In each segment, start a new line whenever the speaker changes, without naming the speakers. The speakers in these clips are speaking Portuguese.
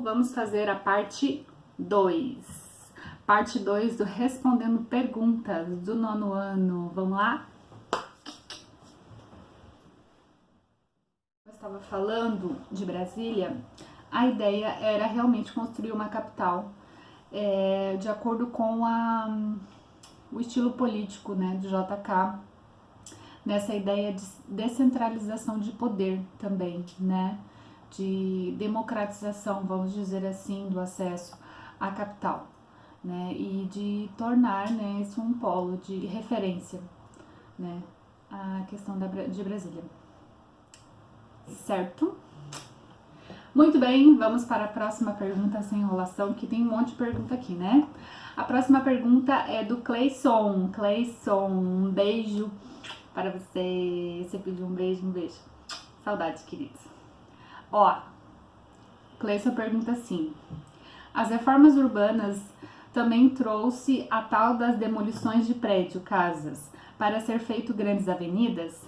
vamos fazer a parte 2. Parte 2 do Respondendo Perguntas do 9º ano. Vamos lá? Eu estava falando de Brasília, a ideia era realmente construir uma capital de acordo com o estilo político, né, do JK, nessa ideia de descentralização de poder também, né, de democratização, vamos dizer assim, do acesso à capital, né, e de tornar, né, isso um polo de referência, né, a questão de Brasília. Certo? Muito bem, vamos para a próxima pergunta sem enrolação, que tem um monte de pergunta aqui, né? A próxima pergunta é do Cleison. Cleison, um beijo para você. Você pediu um beijo, Saudades, queridos. Ó, Cleison pergunta assim: as reformas urbanas também trouxe a tal das demolições de prédio, casas, para ser feito grandes avenidas?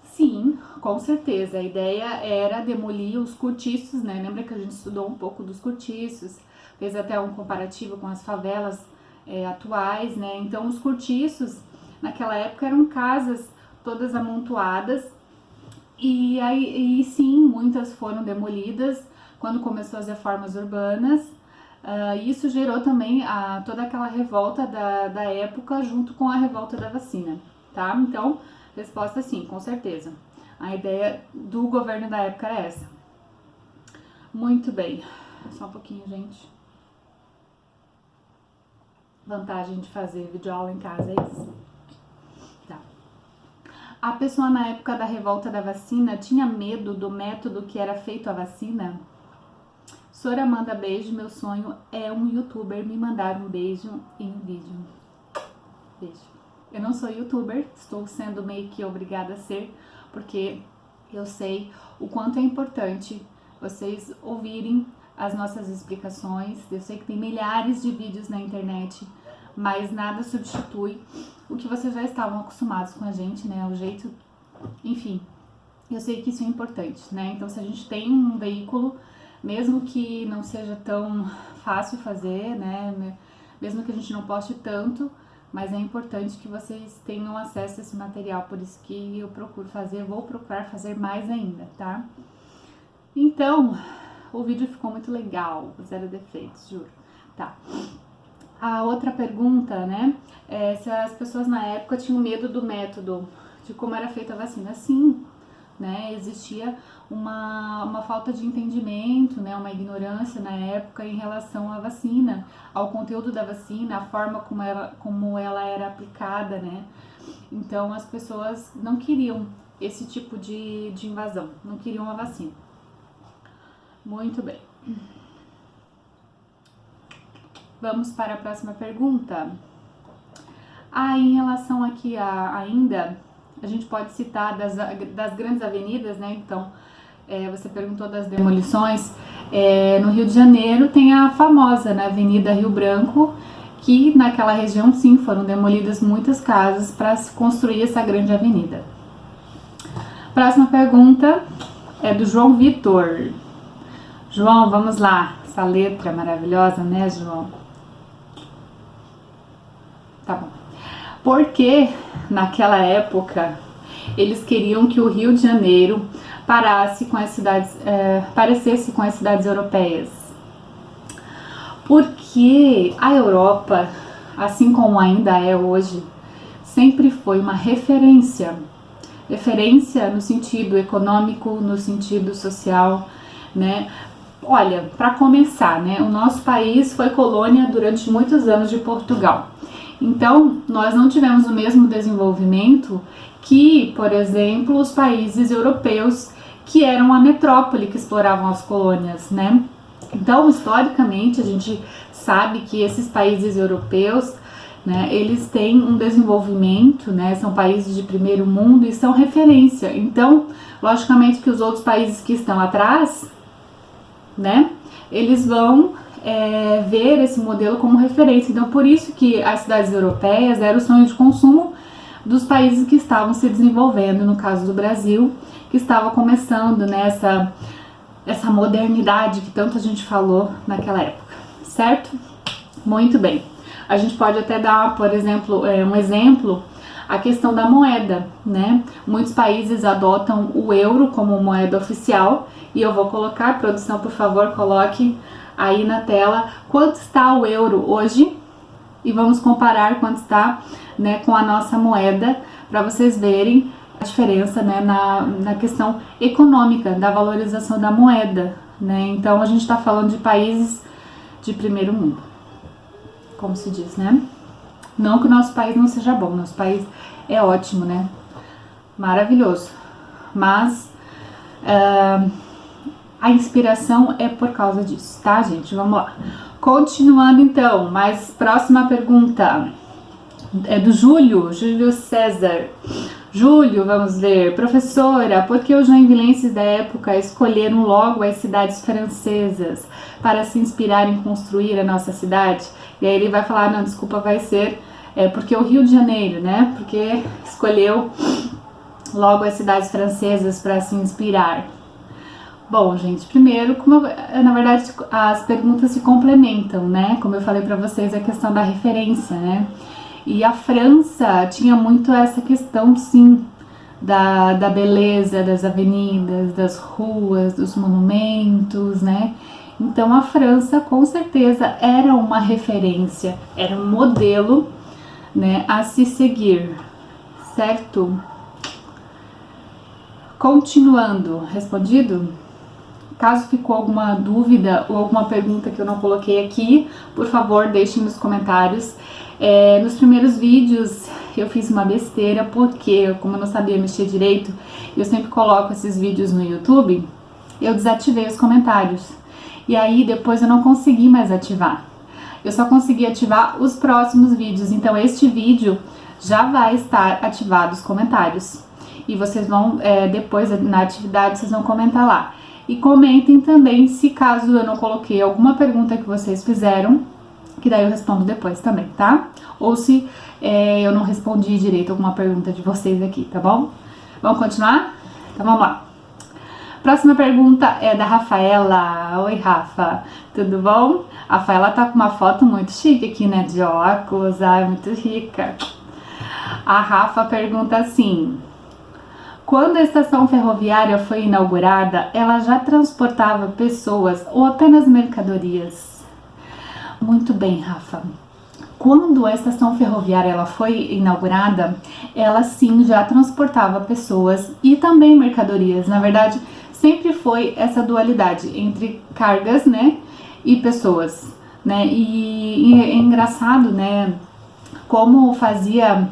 Sim, com certeza. A ideia era demolir os cortiços, né? Lembra que a gente estudou um pouco dos cortiços, fez até um comparativo com as favelas atuais, né? Então, os cortiços, naquela época, eram casas todas amontoadas e sim, muitas foram demolidas quando começou as reformas urbanas. Isso gerou também toda aquela revolta da época junto com a revolta da vacina, tá? Então, resposta sim, com certeza. A ideia do governo da época era essa. Muito bem. Só um pouquinho, gente. Vantagem de fazer videoaula em casa é isso. Tá. A pessoa na época da revolta da vacina tinha medo do método que era feito a vacina? Sora manda beijo. Meu sonho é um youtuber me mandar um beijo em um vídeo. Beijo. Eu não sou youtuber, estou sendo meio que obrigada a ser, porque eu sei o quanto é importante vocês ouvirem as nossas explicações. Eu sei que tem milhares de vídeos na internet, mas nada substitui o que vocês já estavam acostumados com a gente, né? O jeito, enfim, eu sei que isso é importante, né? Então, se a gente tem um veículo, mesmo que não seja tão fácil fazer, né? Mesmo que a gente não poste tanto, mas é importante que vocês tenham acesso a esse material, por isso que eu vou procurar fazer mais ainda, tá? Então, o vídeo ficou muito legal, 0 defeitos, juro, tá? A outra pergunta, né, é se as pessoas na época tinham medo do método, de como era feita a vacina. Sim, né, existia uma falta de entendimento, né, uma ignorância na época em relação à vacina, ao conteúdo da vacina, a forma como ela era aplicada, né. Então as pessoas não queriam esse tipo de invasão, não queriam a vacina. Muito bem. Vamos para a próxima pergunta. Em relação aqui ainda, a gente pode citar das grandes avenidas, né? Então, você perguntou das demolições. No Rio de Janeiro tem a famosa, né, Avenida Rio Branco, que naquela região, sim, foram demolidas muitas casas para se construir essa grande avenida. Próxima pergunta é do João Vitor. João, vamos lá. Essa letra maravilhosa, né, João? Tá bom. Por que naquela época eles queriam que o Rio de Janeiro parecesse com as cidades europeias? Porque a Europa, assim como ainda é hoje, sempre foi uma referência no sentido econômico, no sentido social, né? Olha, para começar, né, o nosso país foi colônia durante muitos anos de Portugal. Então, nós não tivemos o mesmo desenvolvimento que, por exemplo, os países europeus que eram a metrópole que exploravam as colônias, né? Então, historicamente, a gente sabe que esses países europeus, né, eles têm um desenvolvimento, né, são países de primeiro mundo e são referência. Então, logicamente que os outros países que estão atrás, né, eles vão ver esse modelo como referência. Então, por isso que as cidades europeias eram o sonho de consumo dos países que estavam se desenvolvendo, no caso do Brasil, que estava começando nessa essa modernidade que tanto a gente falou naquela época, certo? Muito bem. A gente pode até dar, por exemplo, um exemplo, a questão da moeda, né? Muitos países adotam o euro como moeda oficial e eu vou colocar, produção, por favor, coloque aí na tela quanto está o euro hoje e vamos comparar quanto está, né, com a nossa moeda para vocês verem a diferença, né, na questão econômica da valorização da moeda, né? Então a gente está falando de países de primeiro mundo, como se diz, né? Não que o nosso país não seja bom, nosso país é ótimo, né? Maravilhoso. Mas a inspiração é por causa disso, tá, gente? Vamos lá. Continuando então, mais próxima pergunta é do Júlio César. Júlio, vamos ver. Professora, por que os joinvilenses da época escolheram logo as cidades francesas para se inspirar em construir a nossa cidade? E aí ele vai falar, não, desculpa, vai ser porque o Rio de Janeiro, né? Porque escolheu logo as cidades francesas para se inspirar. Bom, gente, primeiro, na verdade as perguntas se complementam, né? Como eu falei para vocês, a questão da referência, né? E a França tinha muito essa questão, sim, da beleza das avenidas, das ruas, dos monumentos, né? Então a França com certeza era uma referência, era um modelo, né, a se seguir, certo? Continuando, respondido? Caso ficou alguma dúvida ou alguma pergunta que eu não coloquei aqui, por favor, deixem nos comentários. Nos primeiros vídeos eu fiz uma besteira, porque como eu não sabia mexer direito, eu sempre coloco esses vídeos no YouTube, eu desativei os comentários. E aí depois eu não consegui mais ativar. Eu só consegui ativar os próximos vídeos, então este vídeo já vai estar ativado os comentários. E vocês vão, depois na atividade, vocês vão comentar lá. E comentem também se caso eu não coloquei alguma pergunta que vocês fizeram, que daí eu respondo depois também, tá? Ou se eu não respondi direito alguma pergunta de vocês aqui, tá bom? Vamos continuar? Então vamos lá. Próxima pergunta é da Rafaela. Oi, Rafa, tudo bom? A Rafaela tá com uma foto muito chique aqui, né? De óculos, muito rica. A Rafa pergunta assim: quando a estação ferroviária foi inaugurada, ela já transportava pessoas ou apenas mercadorias? Muito bem, Rafa. Quando a estação ferroviária ela foi inaugurada, ela sim já transportava pessoas e também mercadorias. Na verdade, sempre foi essa dualidade entre cargas, né, e pessoas, né? E é engraçado, né, como fazia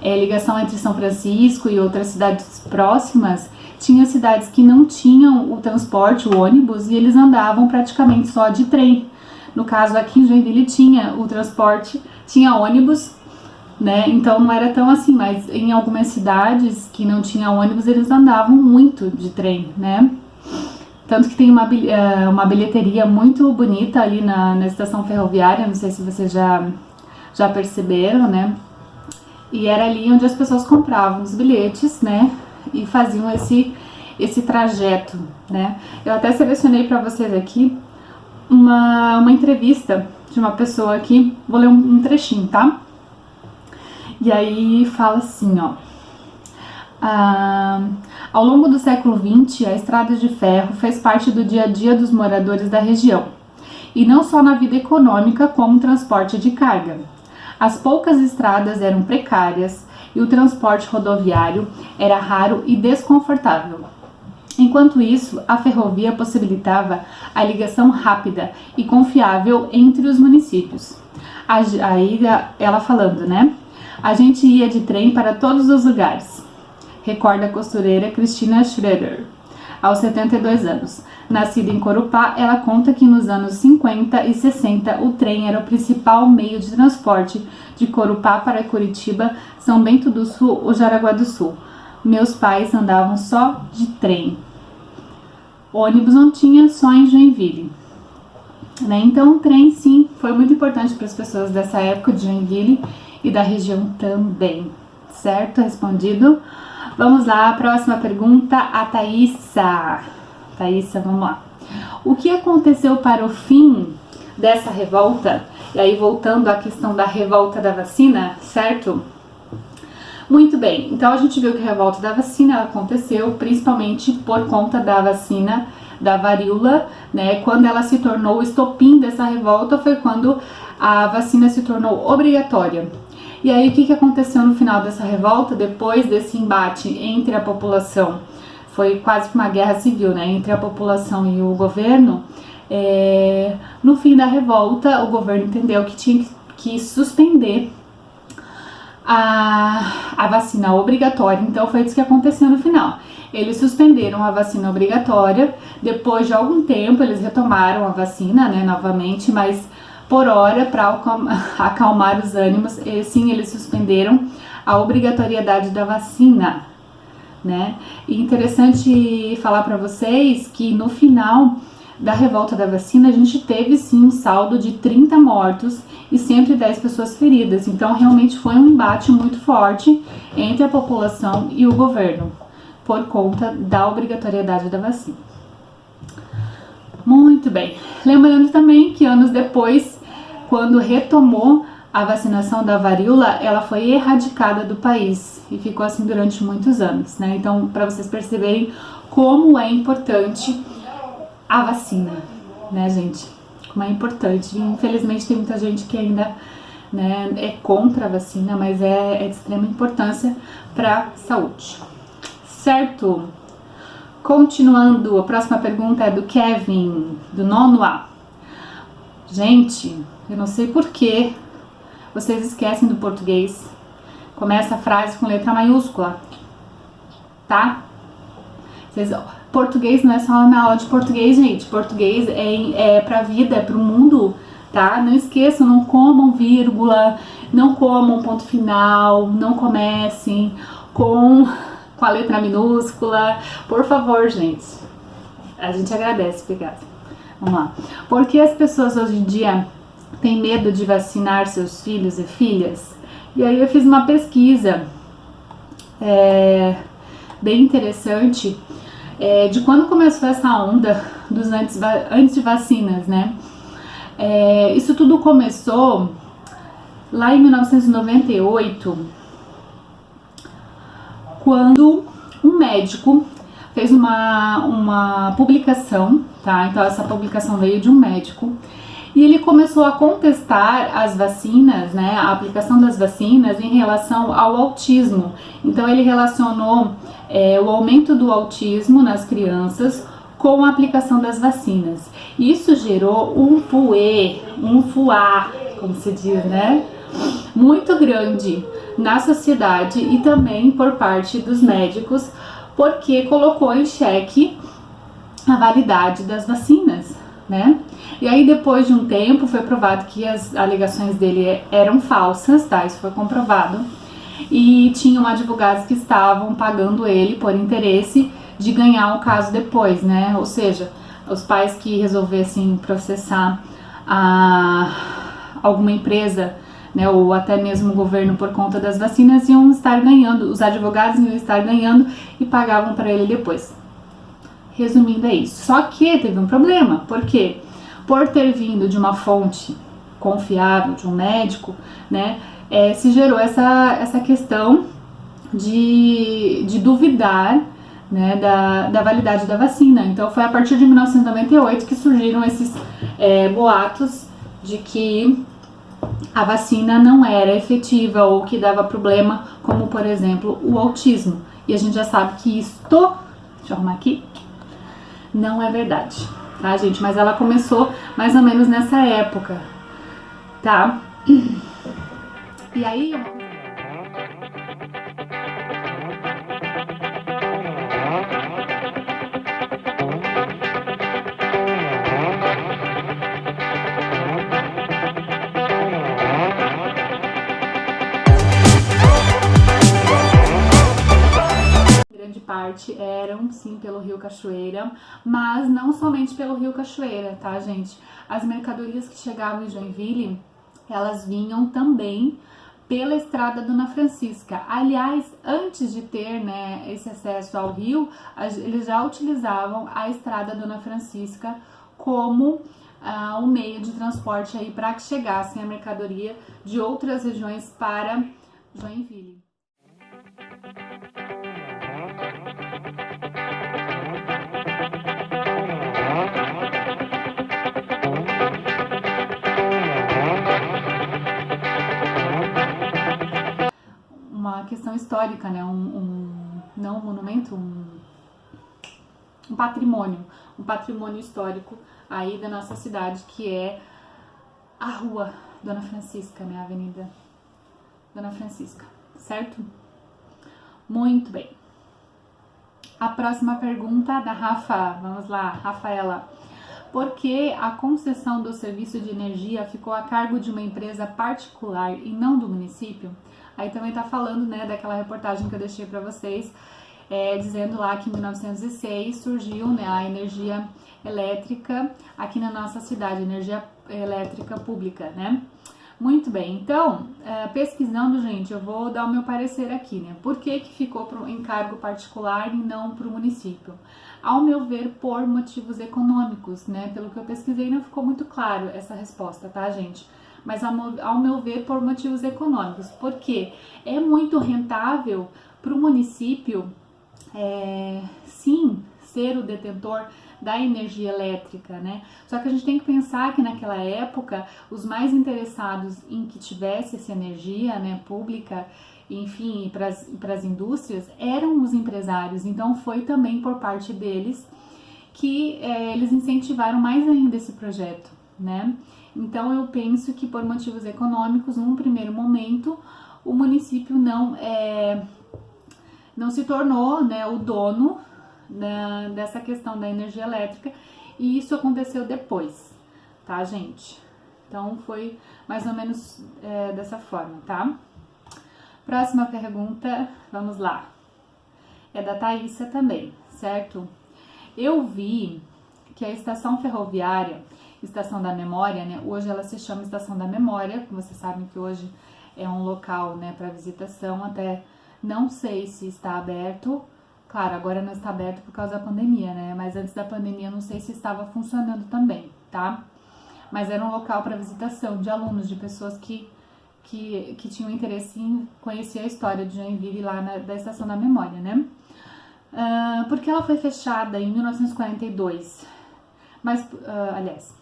ligação entre São Francisco e outras cidades próximas. Tinha cidades que não tinham o transporte, o ônibus, e eles andavam praticamente só de trem. No caso, aqui em Joinville tinha o transporte, tinha ônibus, né? Então não era tão assim, mas em algumas cidades que não tinha ônibus, eles andavam muito de trem, né? Tanto que tem uma bilheteria muito bonita ali na estação ferroviária, não sei se vocês já perceberam, né? E era ali onde as pessoas compravam os bilhetes, né? E faziam esse trajeto, né? Eu até selecionei para vocês aqui uma entrevista de uma pessoa aqui, vou ler um trechinho, tá? E aí fala assim, ó: ao longo do século XX, a estrada de ferro fez parte do dia a dia dos moradores da região, e não só na vida econômica, como transporte de carga. As poucas estradas eram precárias e o transporte rodoviário era raro e desconfortável. Enquanto isso, a ferrovia possibilitava a ligação rápida e confiável entre os municípios. Aí ela falando, né? A gente ia de trem para todos os lugares. Recorda a costureira Cristina Schroeder, aos 72 anos. Nascida em Corupá, ela conta que nos anos 50 e 60 o trem era o principal meio de transporte de Corupá para Curitiba, São Bento do Sul ou Jaraguá do Sul. Meus pais andavam só de trem. Ônibus não tinha, só em Joinville. Né? Então o trem sim foi muito importante para as pessoas dessa época de Joinville e da região também. Certo? Respondido. Vamos lá, próxima pergunta, a Thaísa. Thaísa, vamos lá. O que aconteceu para o fim dessa revolta? E aí, voltando à questão da revolta da vacina, certo? Muito bem, então a gente viu que a revolta da vacina aconteceu principalmente por conta da vacina da varíola, né? Quando ela se tornou o estopim dessa revolta foi quando a vacina se tornou obrigatória. E aí, o que aconteceu no final dessa revolta, depois desse embate entre a população? Foi quase que uma guerra civil, né? Entre a população e o governo. No fim da revolta, o governo entendeu que tinha que suspender a vacina obrigatória. Então, foi isso que aconteceu no final. Eles suspenderam a vacina obrigatória. Depois de algum tempo, eles retomaram a vacina, né, novamente, mas por hora, para acalmar os ânimos, sim, eles suspenderam a obrigatoriedade da vacina, né? E interessante falar para vocês que no final da revolta da vacina, a gente teve sim um saldo de 30 mortos e 110 pessoas feridas. Então, realmente foi um embate muito forte entre a população e o governo, por conta da obrigatoriedade da vacina. Muito bem. Lembrando também que anos depois, quando retomou a vacinação da varíola, ela foi erradicada do país e ficou assim durante muitos anos, né? Então, para vocês perceberem como é importante a vacina, né, gente? Como é importante. Infelizmente, tem muita gente que ainda, né, é contra a vacina, mas é de extrema importância para a saúde. Certo? Continuando, a próxima pergunta é do Kevin, do 9º A. Gente, eu não sei por que vocês esquecem do português. Começa a frase com letra maiúscula, tá? Português não é só na aula de português, gente. Português é pra vida, é pro mundo, tá? Não esqueçam, não comam vírgula, não comam ponto final, não comecem com a letra minúscula. Por favor, gente. A gente agradece, obrigada. Vamos lá. Por que as pessoas hoje em dia têm medo de vacinar seus filhos e filhas? E aí eu fiz uma pesquisa bem interessante de quando começou essa onda dos antivacinas, né? Isso tudo começou lá em 1998, quando um médico fez uma publicação, tá? Então essa publicação veio de um médico e ele começou a contestar as vacinas, né? A aplicação das vacinas em relação ao autismo. Então ele relacionou o aumento do autismo nas crianças com a aplicação das vacinas. Isso gerou um fuá, como se diz, né? Muito grande na sociedade e também por parte dos médicos, porque colocou em xeque a validade das vacinas, né? E aí depois de um tempo foi provado que as alegações dele eram falsas, tá? Isso foi comprovado. E tinham advogados que estavam pagando ele por interesse de ganhar o caso depois, né? Ou seja, os pais que resolvessem processar alguma empresa, né, ou até mesmo o governo por conta das vacinas, iam estar ganhando, os advogados iam estar ganhando e pagavam para ele depois. Resumindo, é isso. Só que teve um problema, porque por ter vindo de uma fonte confiável, de um médico, né, se gerou essa questão de duvidar, né, da validade da vacina. Então foi a partir de 1998 que surgiram esses boatos de que a vacina não era efetiva ou que dava problema, como por exemplo o autismo. E a gente já sabe que isto, deixa eu arrumar aqui, não é verdade, tá, gente? Mas ela começou mais ou menos nessa época, tá? E aí... parte eram sim pelo Rio Cachoeira, mas não somente pelo Rio Cachoeira, tá, gente? As mercadorias que chegavam em Joinville, elas vinham também pela estrada Dona Francisca. Aliás, antes de ter, né, esse acesso ao rio, eles já utilizavam a estrada Dona Francisca como um meio de transporte aí para que chegassem a mercadoria de outras regiões para Joinville. Uma questão histórica, né? Não um monumento, um patrimônio histórico aí da nossa cidade, que é a Rua Dona Francisca, né? A Avenida Dona Francisca, certo? Muito bem. A próxima pergunta da Rafa, vamos lá, Rafaela. Por que a concessão do serviço de energia ficou a cargo de uma empresa particular e não do município? Aí também tá falando, né, daquela reportagem que eu deixei para vocês, dizendo lá que em 1906 surgiu, né, a energia elétrica aqui na nossa cidade, energia elétrica pública, né? Muito bem, então, pesquisando, gente, eu vou dar o meu parecer aqui, né? Por que ficou em cargo particular e não para o município? Ao meu ver, por motivos econômicos, né? Pelo que eu pesquisei, não ficou muito claro essa resposta, tá, gente? Mas ao meu ver, por motivos econômicos, porque é muito rentável para o município, sim, ser o detentor da energia elétrica, né? Só que a gente tem que pensar que naquela época os mais interessados em que tivesse essa energia, né, pública, enfim, para as indústrias, eram os empresários. Então foi também por parte deles que eles incentivaram mais ainda esse projeto, né? Então eu penso que por motivos econômicos, num primeiro momento, o município não se tornou, né, o dono dessa questão da energia elétrica, e isso aconteceu depois, tá, gente? Então foi mais ou menos dessa forma, tá? Próxima pergunta, vamos lá. É da Thaísa também, certo? Eu vi que a estação ferroviária, Estação da Memória, né? Hoje ela se chama Estação da Memória, vocês sabem que hoje é um local, né, para visitação, até não sei se está aberto. Claro, agora não está aberto por causa da pandemia, né? Mas antes da pandemia não sei se estava funcionando também, tá? Mas era um local para visitação de alunos, de pessoas que tinham interesse em conhecer a história de Joinville lá da Estação da Memória, né? Porque ela foi fechada em 1942. Mas, aliás,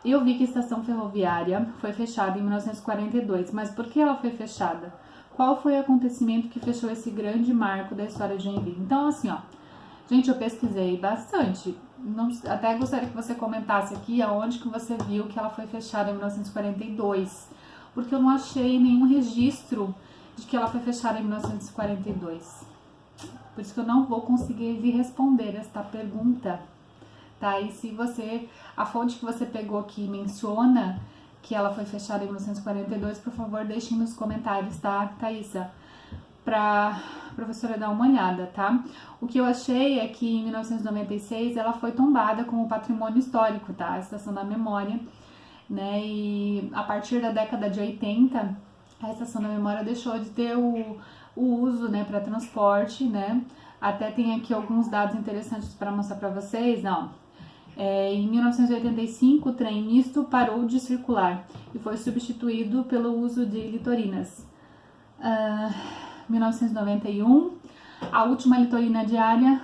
eu vi que a estação ferroviária foi fechada em 1942, mas por que ela foi fechada? Qual foi o acontecimento que fechou esse grande marco da história de Joinville? Então, assim, ó, gente, eu pesquisei bastante. Até gostaria que você comentasse aqui aonde que você viu que ela foi fechada em 1942, porque eu não achei nenhum registro de que ela foi fechada em 1942. Por isso que eu não vou conseguir lhe responder esta pergunta, tá? E se a fonte que você pegou aqui menciona que ela foi fechada em 1942, por favor, deixem nos comentários, tá, Thaísa? Pra professora dar uma olhada, tá? O que eu achei é que em 1996 ela foi tombada como patrimônio histórico, tá? A Estação da Memória, né? E a partir da década de 80, a Estação da Memória deixou de ter o uso, né, para transporte, né? Até tem aqui alguns dados interessantes para mostrar para vocês, não. Em 1985, o trem misto parou de circular e foi substituído pelo uso de litorinas. 1991, a última litorina diária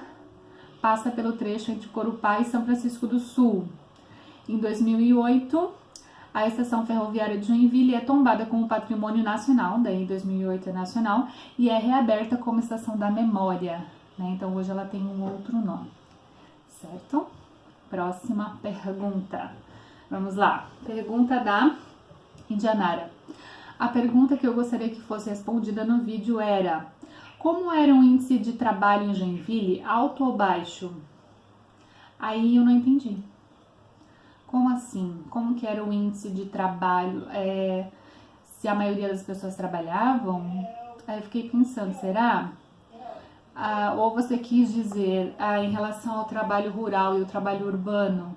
passa pelo trecho entre Corupá e São Francisco do Sul. Em 2008, a estação ferroviária de Joinville é tombada como patrimônio nacional, daí 2008 é nacional, e é reaberta como estação da memória, né? Então hoje ela tem um outro nome, certo? Próxima pergunta. Vamos lá. Pergunta da Indianara. A pergunta que eu gostaria que fosse respondida no vídeo era: como era o índice de trabalho em Joinville, alto ou baixo? Aí eu não entendi. Como assim? Como que era o índice de trabalho? Se a maioria das pessoas trabalhavam? Aí eu fiquei pensando, será? Ou você quis dizer em relação ao trabalho rural e o trabalho urbano?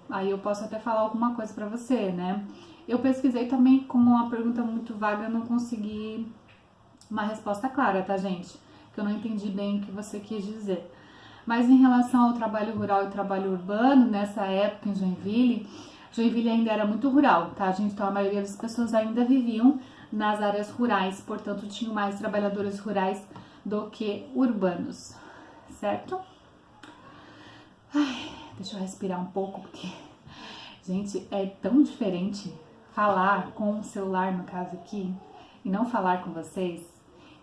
Aí eu posso até falar alguma coisa para você, né? Eu pesquisei também, como uma pergunta muito vaga, eu não consegui uma resposta clara, tá, gente? Que eu não entendi bem o que você quis dizer. Mas em relação ao trabalho rural e trabalho urbano, nessa época em Joinville, Joinville ainda era muito rural, tá, gente? Então a maioria das pessoas ainda viviam nas áreas rurais, portanto tinham mais trabalhadores rurais do que urbanos, certo? Ai, deixa eu respirar um pouco, porque, gente, é tão diferente falar com o celular, no caso aqui, e não falar com vocês.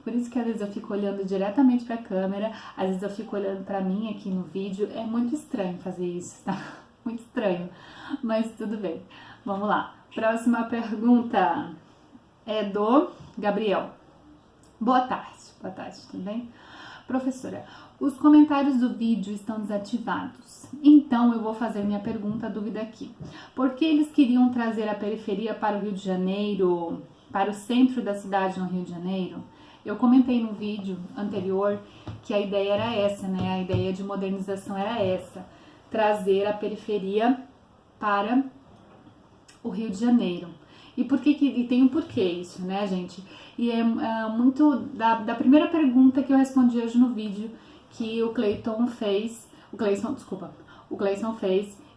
Por isso que às vezes eu fico olhando diretamente pra câmera, às vezes eu fico olhando pra mim aqui no vídeo. É muito estranho fazer isso, tá? Muito estranho, mas tudo bem. Vamos lá. Próxima pergunta é do Gabriel. Boa tarde, tudo bem? Professora, os comentários do vídeo estão desativados. Então eu vou fazer minha pergunta, dúvida aqui. Por que eles queriam trazer a periferia para o Rio de Janeiro, para o centro da cidade no Rio de Janeiro? Eu comentei no vídeo anterior que a ideia era essa, né? A ideia de modernização era essa, trazer a periferia para o Rio de Janeiro. E tem um porquê isso, né, gente? E é muito da primeira pergunta que eu respondi hoje no vídeo que o Cleiton fez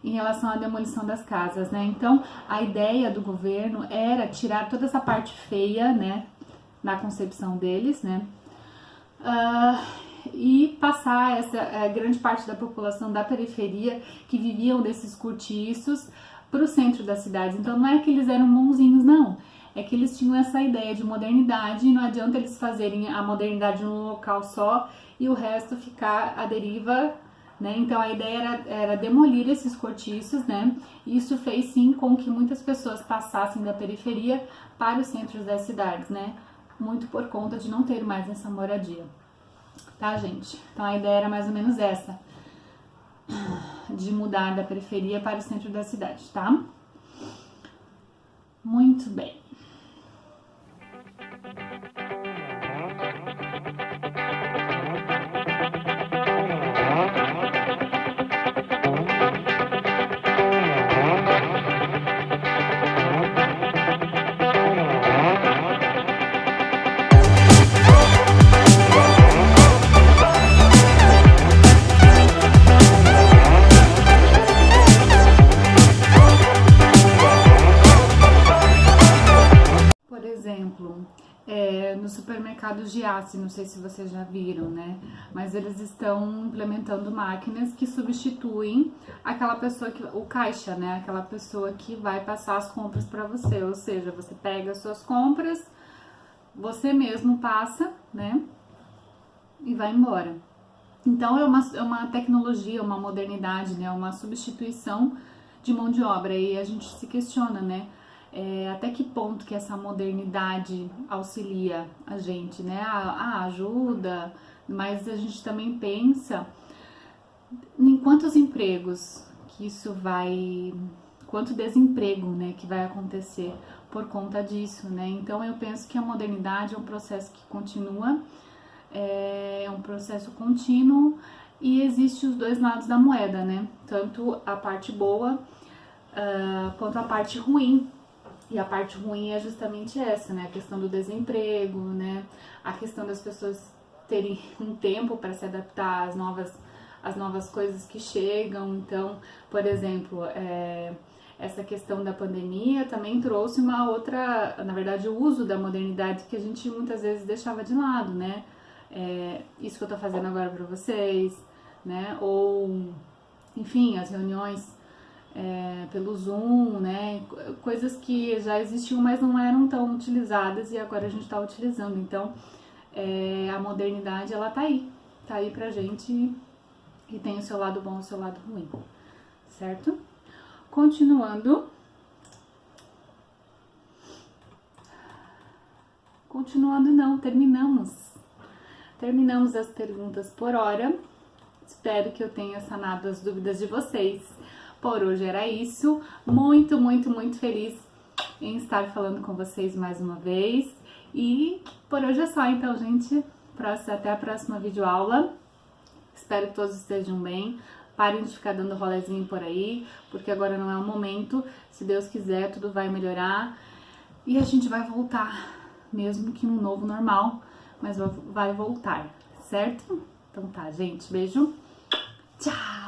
em relação à demolição das casas, né? Então, a ideia do governo era tirar toda essa parte feia, né, na concepção deles, né? E passar essa grande parte da população da periferia que viviam desses cortiços para o centro da cidade. Então não é que eles eram bonzinhos, não. É que eles tinham essa ideia de modernidade e não adianta eles fazerem a modernidade num local só e o resto ficar à deriva, né? Então a ideia era demolir esses cortiços, né? E isso fez sim com que muitas pessoas passassem da periferia para os centros das cidades, né? Muito por conta de não ter mais essa moradia. Tá, gente? Então a ideia era mais ou menos essa, de mudar da periferia para o centro da cidade, tá? Muito bem. No supermercado Giasse, não sei se vocês já viram, né? Mas eles estão implementando máquinas que substituem aquela pessoa o caixa, né? Aquela pessoa que vai passar as compras para você. Ou seja, você pega as suas compras, você mesmo passa, né? E vai embora. Então é uma tecnologia, uma modernidade, né? Uma substituição de mão de obra. E a gente se questiona, né? Até que ponto que essa modernidade auxilia a gente, né? Ajuda, mas a gente também pensa em quantos empregos que isso vai, quanto desemprego, né, que vai acontecer por conta disso, né? Então eu penso que a modernidade é um processo que continua, é um processo contínuo e existe os dois lados da moeda, né? Tanto a parte boa quanto a parte ruim. E a parte ruim é justamente essa, né? A questão do desemprego, né? A questão das pessoas terem um tempo para se adaptar às novas coisas que chegam. Então, por exemplo, essa questão da pandemia também trouxe uma outra, na verdade, o uso da modernidade que a gente muitas vezes deixava de lado, né? Isso que eu tô fazendo agora para vocês, né? Ou, enfim, as reuniões pelo Zoom, né? Coisas que já existiam, mas não eram tão utilizadas e agora a gente está utilizando. Então, a modernidade, ela tá aí pra gente e tem o seu lado bom e o seu lado ruim, certo? Continuando não, terminamos as perguntas por hora. Espero que eu tenha sanado as dúvidas de vocês. Por hoje era isso. Muito, muito, muito feliz em estar falando com vocês mais uma vez. E por hoje é só, então, gente. Até a próxima videoaula. Espero que todos estejam bem. Parem de ficar dando rolezinho por aí, porque agora não é o momento. Se Deus quiser, tudo vai melhorar e a gente vai voltar, mesmo que num novo normal, mas vai voltar, certo? Então tá, gente. Beijo. Tchau!